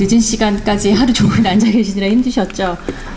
늦은 시간까지 하루 종일 앉아 계시느라 힘드셨죠.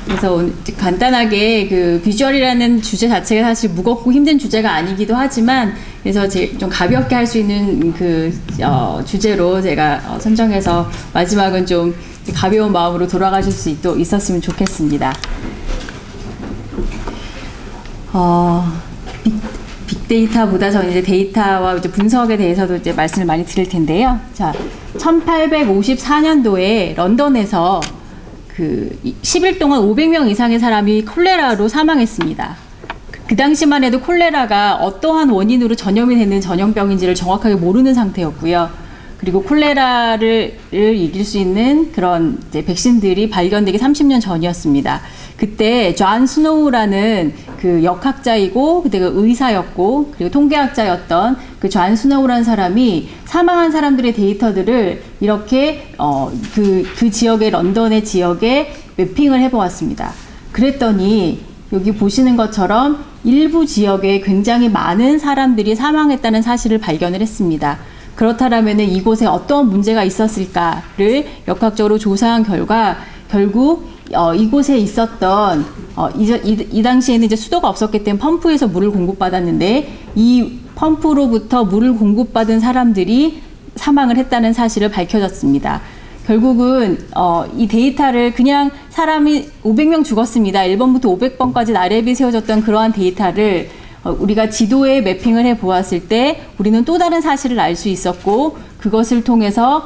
그래서 오늘 간단하게 그 비주얼이라는 주제 자체가 사실 무겁고 힘든 주제가 아니기도 하지만 그래서 좀 가볍게 할 수 있는 그 주제로 제가 선정해서 마지막은 좀 가벼운 마음으로 돌아가실 수 있었으면 좋겠습니다. 빅데이터보다 저는 이제 데이터와 이제 분석에 대해서도 이제 말씀을 많이 드릴 텐데요. 자, 1854년도에 런던에서 그 10일 동안 500명 이상의 사람이 콜레라로 사망했습니다. 그 당시만 해도 콜레라가 어떠한 원인으로 전염이 되는 전염병인지를 정확하게 모르는 상태였고요. 그리고 콜레라를 이길 수 있는 그런 이제 백신들이 발견되기 30년 전이었습니다. 그때 존 스노우라는 그 역학자이고 그때 그 의사였고 그리고 통계학자였던 그 존 스노우라는 사람이 사망한 사람들의 데이터들을 이렇게 그 지역의 런던의 지역에 매핑을 해보았습니다. 그랬더니 여기 보시는 것처럼 일부 지역에 굉장히 많은 사람들이 사망했다는 사실을 발견을 했습니다. 그렇다면 이곳에 어떤 문제가 있었을까를 역학적으로 조사한 결과 결국 이곳에 있었던 이 당시에는 이제 수도가 없었기 때문에 펌프에서 물을 공급받았는데 이 펌프로부터 물을 공급받은 사람들이 사망을 했다는 사실을 밝혀졌습니다. 결국은 이 데이터를 그냥 사람이 500명 죽었습니다. 1번부터 500번까지 나래비 세워졌던 그러한 데이터를 우리가 지도에 매핑을 해 보았을 때 우리는 또 다른 사실을 알 수 있었고 그것을 통해서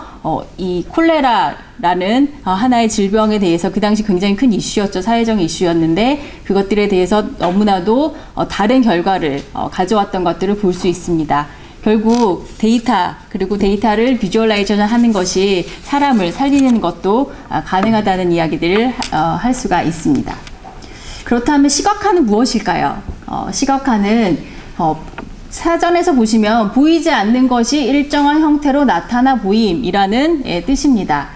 이 콜레라라는 하나의 질병에 대해서 그 당시 굉장히 큰 이슈였죠. 사회적 이슈였는데 그것들에 대해서 너무나도 다른 결과를 가져왔던 것들을 볼 수 있습니다. 결국 데이터 그리고 데이터를 비주얼라이제이션 하는 것이 사람을 살리는 것도 가능하다는 이야기들을 할 수가 있습니다. 그렇다면 시각화는 무엇일까요? 시각화는 사전에서 보시면 보이지 않는 것이 일정한 형태로 나타나 보임이라는 뜻입니다.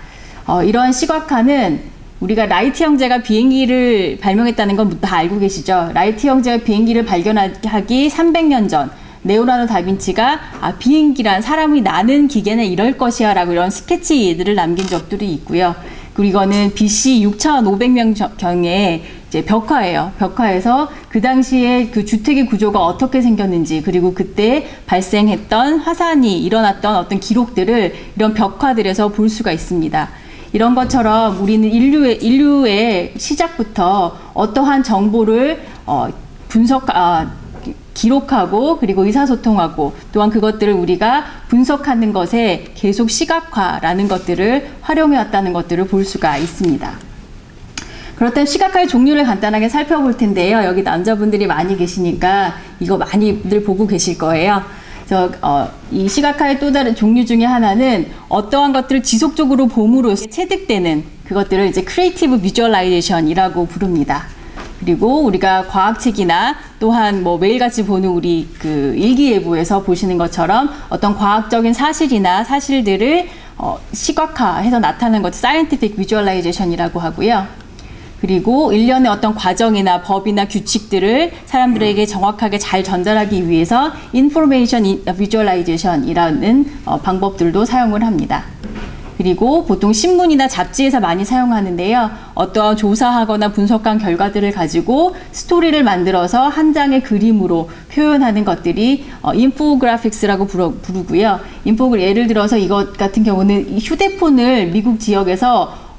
이러한 시각화는 우리가 라이트 형제가 비행기를 발명했다는 건 다 알고 계시죠? 라이트 형제가 비행기를 발견하기 300년 전 레오나르도 다빈치가 비행기란 사람이 나는 기계는 이럴 것이야 라고 이런 스케치들을 남긴 적들이 있고요. 그리고 이거는 BC 6,500년경에 이제 벽화예요. 벽화에서 그 당시에 그 주택의 구조가 어떻게 생겼는지 그리고 그때 발생했던 화산이 일어났던 어떤 기록들을 이런 벽화들에서 볼 수가 있습니다. 이런 것처럼 우리는 인류의 시작부터 어떠한 정보를 기록하고 그리고 의사소통하고 또한 그것들을 우리가 분석하는 것에 계속 시각화라는 것들을 활용해 왔다는 것들을 볼 수가 있습니다. 그렇다면 시각화의 종류를 간단하게 살펴볼 텐데요. 여기 남자분들이 많이 계시니까 이거 많이들 보고 계실 거예요. 이 시각화의 또 다른 종류 중에 하나는 어떠한 것들을 지속적으로 봄으로 체득되는 그것들을 이제 크리에이티브 비주얼라이제이션이라고 부릅니다. 그리고 우리가 과학책이나 또한 뭐 매일같이 보는 우리 그 일기예보에서 보시는 것처럼 어떤 과학적인 사실이나 사실들을 시각화해서 나타내는 것을 scientific visualization이라고 하고요. 그리고 일련의 어떤 과정이나 법이나 규칙들을 사람들에게 정확하게 잘 전달하기 위해서 information visualization이라는 방법들도 사용을 합니다. 그리고 보통 신문이나 잡지에서 많이 사용하는데요. 어떠한 조사하거나 분석한 결과들을 가지고 스토리를 만들어서 한 장의 그림으로 표현하는 것들이 인포그래픽스라고 부르고요. 예를 들어서 이것 같은 경우는 휴대폰을 미국 지역에서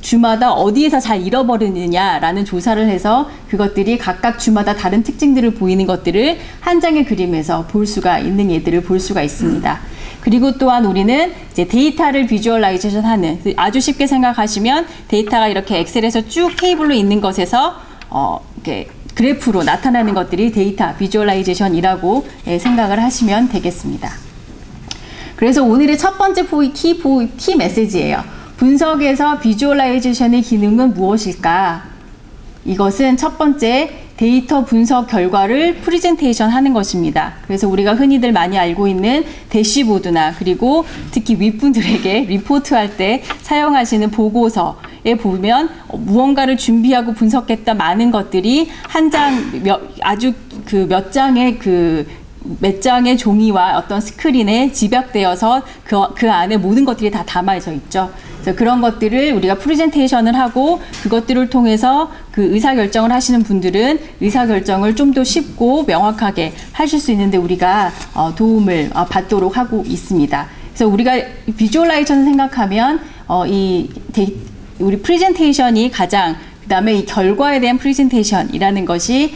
주마다 어디에서 잘 잃어버리느냐라는 조사를 해서 그것들이 각각 주마다 다른 특징들을 보이는 것들을 한 장의 그림에서 볼 수가 있는 예들을 볼 수가 있습니다. 그리고 또한 우리는 이제 데이터를 비주얼라이제이션 하는 아주 쉽게 생각하시면 데이터가 이렇게 엑셀에서 쭉 테이블로 있는 것에서 이렇게 그래프로 나타나는 것들이 데이터 비주얼라이제이션이라고 생각을 하시면 되겠습니다. 그래서 오늘의 첫 번째 키 메시지예요. 분석에서 비주얼라이제이션의 기능은 무엇일까? 이것은 첫 번째 데이터 분석 결과를 프레젠테이션 하는 것입니다. 그래서 우리가 흔히들 많이 알고 있는 대시보드나 그리고 특히 윗분들에게 리포트할 때 사용하시는 보고서에 보면 무언가를 준비하고 분석했던 많은 것들이 한 장, 아주 몇 장의 몇 장의 종이와 어떤 스크린에 집약되어서 그 안에 모든 것들이 다 담아져 있죠. 그래서 그런 것들을 우리가 프레젠테이션을 하고 그것들을 통해서 그 의사결정을 하시는 분들은 의사결정을 좀 더 쉽고 명확하게 하실 수 있는데 우리가 도움을 받도록 하고 있습니다. 그래서 우리가 비주얼라이제이션 생각하면 우리 프레젠테이션이 가장 그다음에 이 결과에 대한 프레젠테이션이라는 것이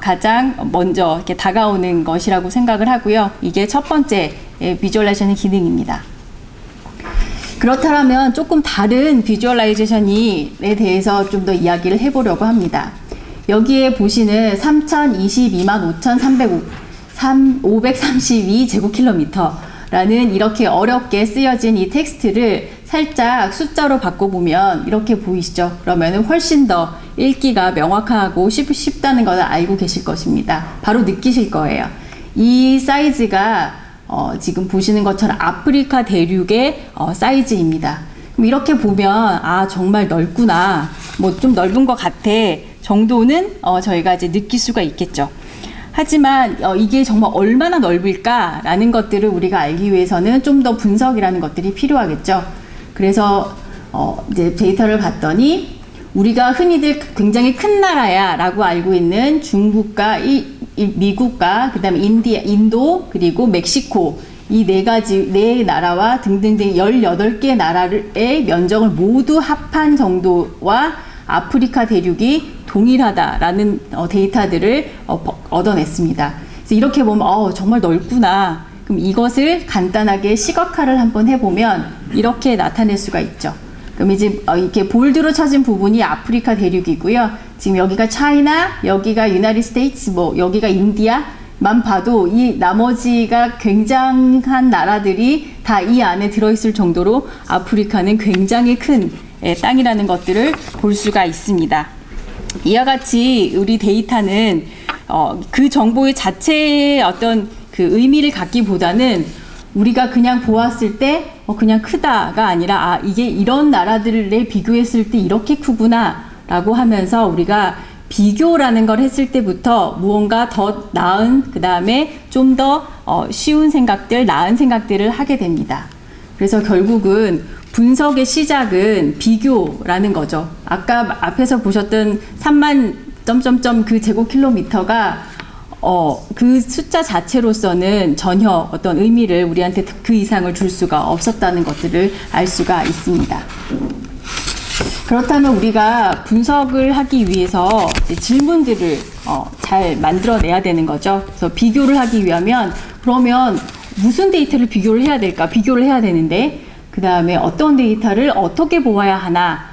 가장 먼저 이렇게 다가오는 것이라고 생각을 하고요. 이게 첫 번째 비주얼라이제이션의 기능입니다. 그렇다면 조금 다른 비주얼라이제이션에 대해서 좀 더 이야기를 해보려고 합니다. 여기에 보시는 3025만 532제곱킬로미터라는 이렇게 어렵게 쓰여진 이 텍스트를 살짝 숫자로 바꿔보면 이렇게 보이시죠? 그러면 훨씬 더 읽기가 명확하고 쉽다는 것을 알고 계실 것입니다. 바로 느끼실 거예요. 이 사이즈가 지금 보시는 것처럼 아프리카 대륙의 사이즈입니다. 그럼 이렇게 보면 정말 넓구나, 뭐 좀 넓은 것 같아 정도는 저희가 이제 느낄 수가 있겠죠. 하지만 이게 정말 얼마나 넓을까라는 것들을 우리가 알기 위해서는 좀 더 분석이라는 것들이 필요하겠죠. 그래서 이제 데이터를 봤더니 우리가 흔히들 굉장히 큰 나라야 라고 알고 있는 중국과 미국과 그 다음에 인도 그리고 멕시코 이 네 나라와 등등등 18개 나라의 면적을 모두 합한 정도와 아프리카 대륙이 동일하다라는 데이터들을 얻어냈습니다. 그래서 이렇게 보면 정말 넓구나. 그럼 이것을 간단하게 시각화를 한번 해보면 이렇게 나타낼 수가 있죠. 그럼 이제 이렇게 볼드로 쳐진 부분이 아프리카 대륙이고요. 지금 여기가 차이나, 여기가 유나이티드 스테이츠, 뭐 여기가 인디아만 봐도 이 나머지가 굉장한 나라들이 다 이 안에 들어있을 정도로 아프리카는 굉장히 큰 땅이라는 것들을 볼 수가 있습니다. 이와 같이 우리 데이터는 그 정보의 자체의 어떤 그 의미를 갖기보다는 우리가 그냥 보았을 때 그냥 크다가 아니라 이게 이런 나라들에 비교했을 때 이렇게 크구나 라고 하면서 우리가 비교라는 걸 했을 때부터 무언가 더 나은 그 다음에 좀 더 쉬운 생각들, 나은 생각들을 하게 됩니다. 그래서 결국은 분석의 시작은 비교라는 거죠. 아까 앞에서 보셨던 3만 점점점 그 제곱킬로미터가 그 숫자 자체로서는 전혀 어떤 의미를 우리한테 그 이상을 줄 수가 없었다는 것들을 알 수가 있습니다. 그렇다면 우리가 분석을 하기 위해서 질문들을 잘 만들어내야 되는 거죠. 그래서 비교를 하기 위하면 그러면 무슨 데이터를 비교를 해야 될까? 비교를 해야 되는데 그 다음에 어떤 데이터를 어떻게 보아야 하나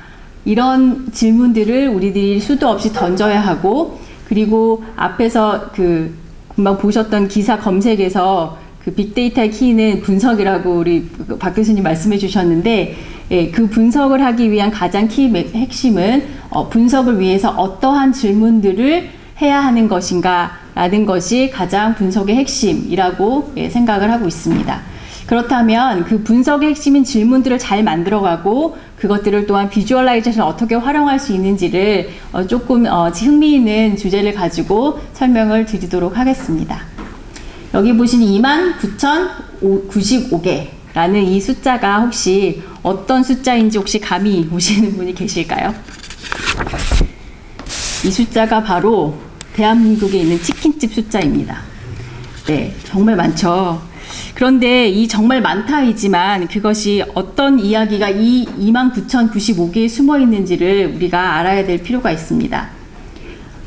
이런 질문들을 우리들이 수도 없이 던져야 하고 그리고 앞에서 금방 보셨던 기사 검색에서 그 빅데이터의 키는 분석이라고 우리 박 교수님 말씀해 주셨는데 그 분석을 하기 위한 가장 핵심은 분석을 위해서 어떠한 질문들을 해야 하는 것인가 라는 것이 가장 분석의 핵심이라고 생각을 하고 있습니다. 그렇다면 그 분석의 핵심인 질문들을 잘 만들어가고 그것들을 또한 비주얼라이제이션을 어떻게 활용할 수 있는지를 조금 흥미있는 주제를 가지고 설명을 드리도록 하겠습니다. 여기 보시는 29,095개라는 이 숫자가 혹시 어떤 숫자인지 혹시 감이 오시는 분이 계실까요? 이 숫자가 바로 대한민국에 있는 치킨집 숫자입니다. 네, 정말 많죠. 그런데 이 정말 많다이지만 그것이 어떤 이야기가 이 29,095개에 숨어 있는지를 우리가 알아야 될 필요가 있습니다.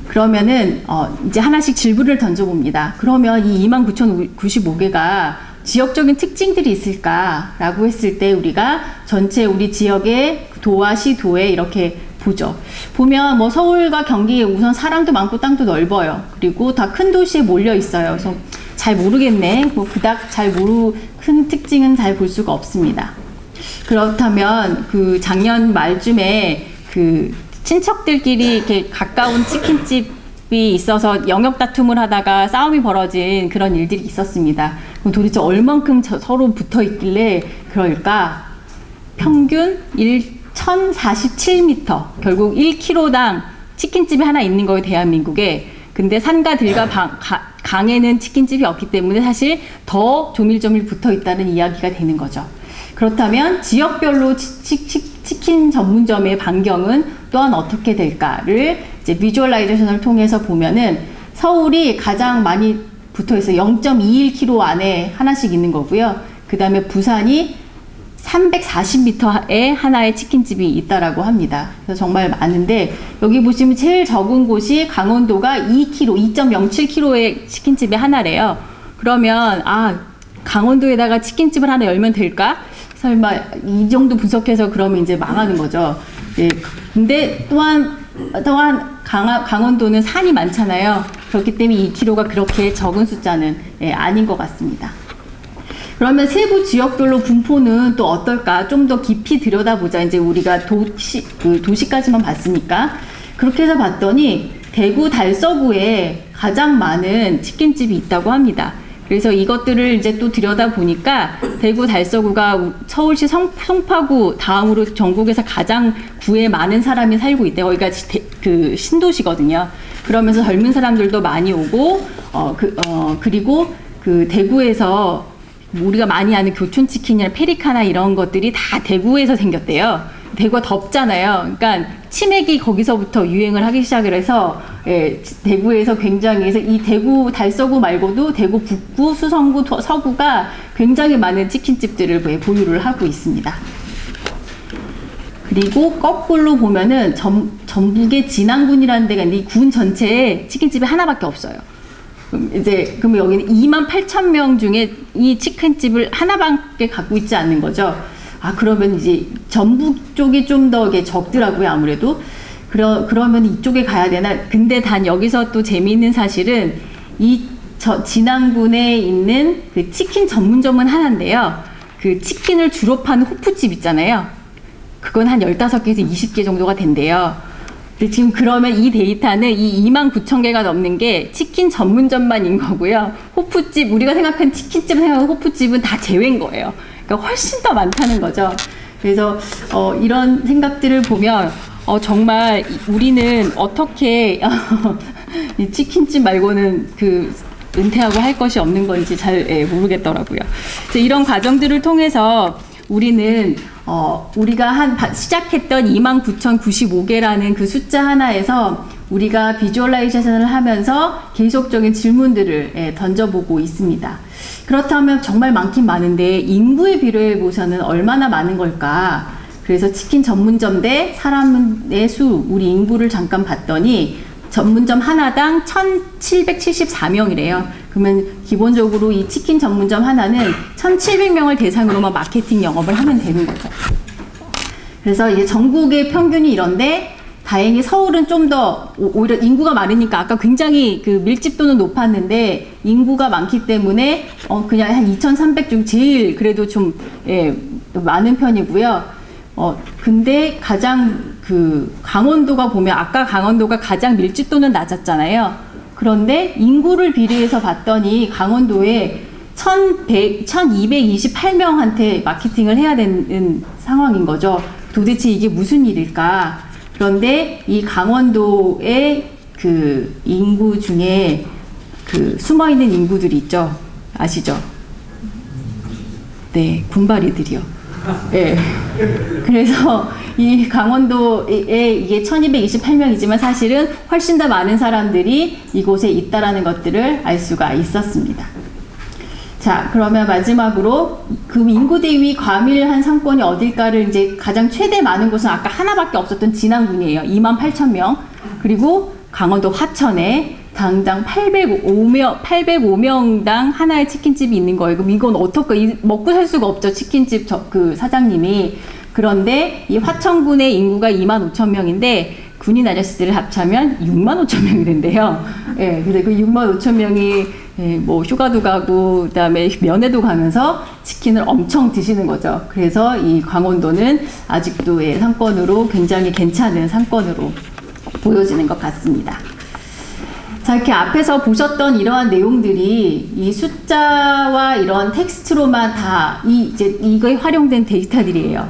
그러면은 이제 하나씩 질문을 던져봅니다. 그러면 이 29,095개가 지역적인 특징들이 있을까라고 했을 때 우리가 전체 우리 지역의 도와 시도에 이렇게 보죠. 보면 뭐 서울과 경기에 우선 사람도 많고 땅도 넓어요. 그리고 다 큰 도시에 몰려 있어요. 그래서 잘 모르겠네. 뭐 그닥 큰 특징은 잘 볼 수가 없습니다. 그렇다면 그 작년 말쯤에 그 친척들끼리 이렇게 가까운 치킨집이 있어서 영역 다툼을 하다가 싸움이 벌어진 그런 일들이 있었습니다. 그럼 도대체 얼만큼 서로 붙어 있길래 그럴까? 평균 1,047m. 결국 1km당 치킨집이 하나 있는 거예요, 대한민국에. 근데 산과 들과 강에는 치킨집이 없기 때문에 사실 더 조밀조밀 붙어 있다는 이야기가 되는 거죠. 그렇다면 지역별로 치킨 전문점의 반경은 또한 어떻게 될까를 이제 비주얼라이제이션을 통해서 보면은 서울이 가장 많이 붙어 있어요. 0.21km 안에 하나씩 있는 거고요. 그 다음에 부산이 340m에 하나의 치킨집이 있다라고 합니다. 그래서 정말 많은데 여기 보시면 제일 적은 곳이 강원도가 2km, 2.07km의 치킨집이 하나래요. 그러면 강원도에다가 치킨집을 하나 열면 될까? 설마 이 정도 분석해서 그러면 이제 망하는 거죠. 예. 근데 또한 강원도는 산이 많잖아요. 그렇기 때문에 2km가 그렇게 적은 숫자는 아닌 것 같습니다. 그러면 세부 지역별로 분포는 또 어떨까? 좀 더 깊이 들여다보자. 이제 우리가 도시까지만 봤으니까. 그렇게 해서 봤더니 대구 달서구에 가장 많은 치킨집이 있다고 합니다. 그래서 이것들을 이제 또 들여다보니까 대구 달서구가 서울시 송파구 다음으로 전국에서 가장 구에 많은 사람이 살고 있대요. 거기가 그 신도시거든요. 그러면서 젊은 사람들도 많이 오고, 그리고 그 대구에서 우리가 많이 아는 교촌치킨이나 페리카나 이런 것들이 다 대구에서 생겼대요. 대구가 덥잖아요. 그러니까 치맥이 거기서부터 유행을 하기 시작을 해서 대구에서 굉장히 해서 이 대구 달서구 말고도 대구 북구, 수성구, 서구가 굉장히 많은 치킨집들을 보유를 하고 있습니다. 그리고 거꾸로 보면은 전북의 진안군이라는 데가 있는데 이 군 전체에 치킨집이 하나밖에 없어요. 그럼 여기는 28,000명 중에 이 치킨집을 하나밖에 갖고 있지 않는 거죠. 그러면 이제 전북 쪽이 좀 더 적더라고요, 아무래도. 그러면 이쪽에 가야 되나? 근데 단 여기서 또 재미있는 사실은 진안군에 있는 그 치킨 전문점은 하나인데요. 그 치킨을 주로 파는 호프집 있잖아요. 그건 한 15개에서 20개 정도가 된대요. 근데 지금 그러면 이 데이터는 이 29,000개가 넘는 게 치킨 전문점만인 거고요. 호프집, 우리가 생각한 치킨집 생각하는 호프집은 다 제외인 거예요. 그러니까 훨씬 더 많다는 거죠. 그래서 이런 생각들을 보면 정말 우리는 어떻게 이 치킨집 말고는 그 은퇴하고 할 것이 없는 건지 잘 모르겠더라고요. 이런 과정들을 통해서 우리는 우리가 시작했던 29,095개라는 그 숫자 하나에서 우리가 비주얼라이제이션을 하면서 계속적인 질문들을 던져보고 있습니다. 그렇다면 정말 많긴 많은데 인구에 비례해 보서는 얼마나 많은 걸까? 그래서 치킨 전문점 대 사람의 수, 우리 인구를 잠깐 봤더니 전문점 하나당 1,774명이래요. 그러면 기본적으로 이 치킨 전문점 하나는 1,700명을 대상으로만 마케팅 영업을 하면 되는 거죠. 그래서 이제 전국의 평균이 이런데 다행히 서울은 좀 더 오히려 인구가 많으니까 아까 굉장히 그 밀집도는 높았는데 인구가 많기 때문에 그냥 한 2,300 중 제일 그래도 좀 많은 편이고요. 근데 가장 그 강원도가 보면 아까 강원도가 가장 밀집도는 낮았잖아요. 그런데 인구를 비례해서 봤더니 강원도에 1,228명한테 마케팅을 해야 되는 상황인 거죠. 도대체 이게 무슨 일일까? 그런데 이 강원도의 그 인구 중에 그 숨어있는 인구들이 있죠. 아시죠? 네, 군바리들이요. 네. 그래서 이 강원도에 이게 1,228명이지만 사실은 훨씬 더 많은 사람들이 이곳에 있다라는 것들을 알 수가 있었습니다. 자, 그러면 마지막으로 그 인구 대위 과밀한 상권이 어딜까를 이제 가장 최대 많은 곳은 아까 하나밖에 없었던 진안군이에요. 28,000명. 그리고 강원도 화천에 당장 805명당 하나의 치킨집이 있는 거예요. 그럼 이건 어떻게 먹고 살 수가 없죠. 치킨집 그 사장님이. 그런데 이 화천군의 인구가 25,000명인데 군인 아저씨들을 합치면 65,000명이 된대요. 예, 근데 그 65,000명이 뭐 휴가도 가고 그다음에 면회도 가면서 치킨을 엄청 드시는 거죠. 그래서 이 강원도는 아직도 상권으로 굉장히 괜찮은 상권으로 보여지는 것 같습니다. 자, 이렇게 앞에서 보셨던 이러한 내용들이 이 숫자와 이런 텍스트로만 다 이거에 활용된 데이터들이에요.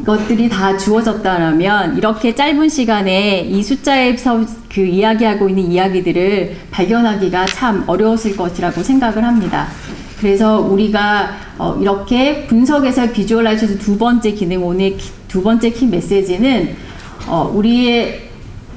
것들이 다 주어졌다면 이렇게 짧은 시간에 이 숫자에서 그 이야기하고 있는 이야기들을 발견하기가 참 어려웠을 것이라고 생각을 합니다. 그래서 우리가 이렇게 분석에서 비주얼라이제이션 두 번째 기능, 오늘 두 번째 키 메시지는 우리의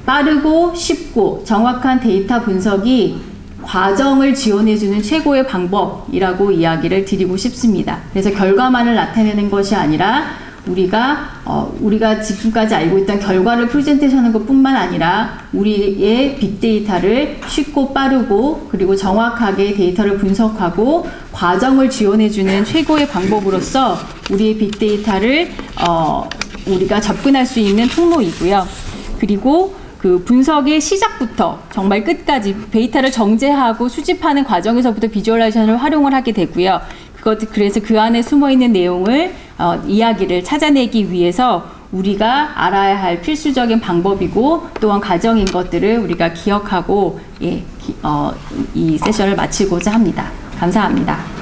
빠르고 쉽고 정확한 데이터 분석이 과정을 지원해주는 최고의 방법이라고 이야기를 드리고 싶습니다. 그래서 결과만을 나타내는 것이 아니라 우리가 지금까지 알고 있던 결과를 프레젠테이션하는 것뿐만 아니라 우리의 빅데이터를 쉽고 빠르고 그리고 정확하게 데이터를 분석하고 과정을 지원해주는 최고의 방법으로서 우리의 빅데이터를 우리가 접근할 수 있는 통로이고요. 그리고 그 분석의 시작부터 정말 끝까지 데이터를 정제하고 수집하는 과정에서부터 비주얼라이제이션을 활용을 하게 되고요. 그래서 그 안에 숨어있는 내용을 이야기를 찾아내기 위해서 우리가 알아야 할 필수적인 방법이고 또한 과정인 것들을 우리가 기억하고 이 세션을 마치고자 합니다. 감사합니다.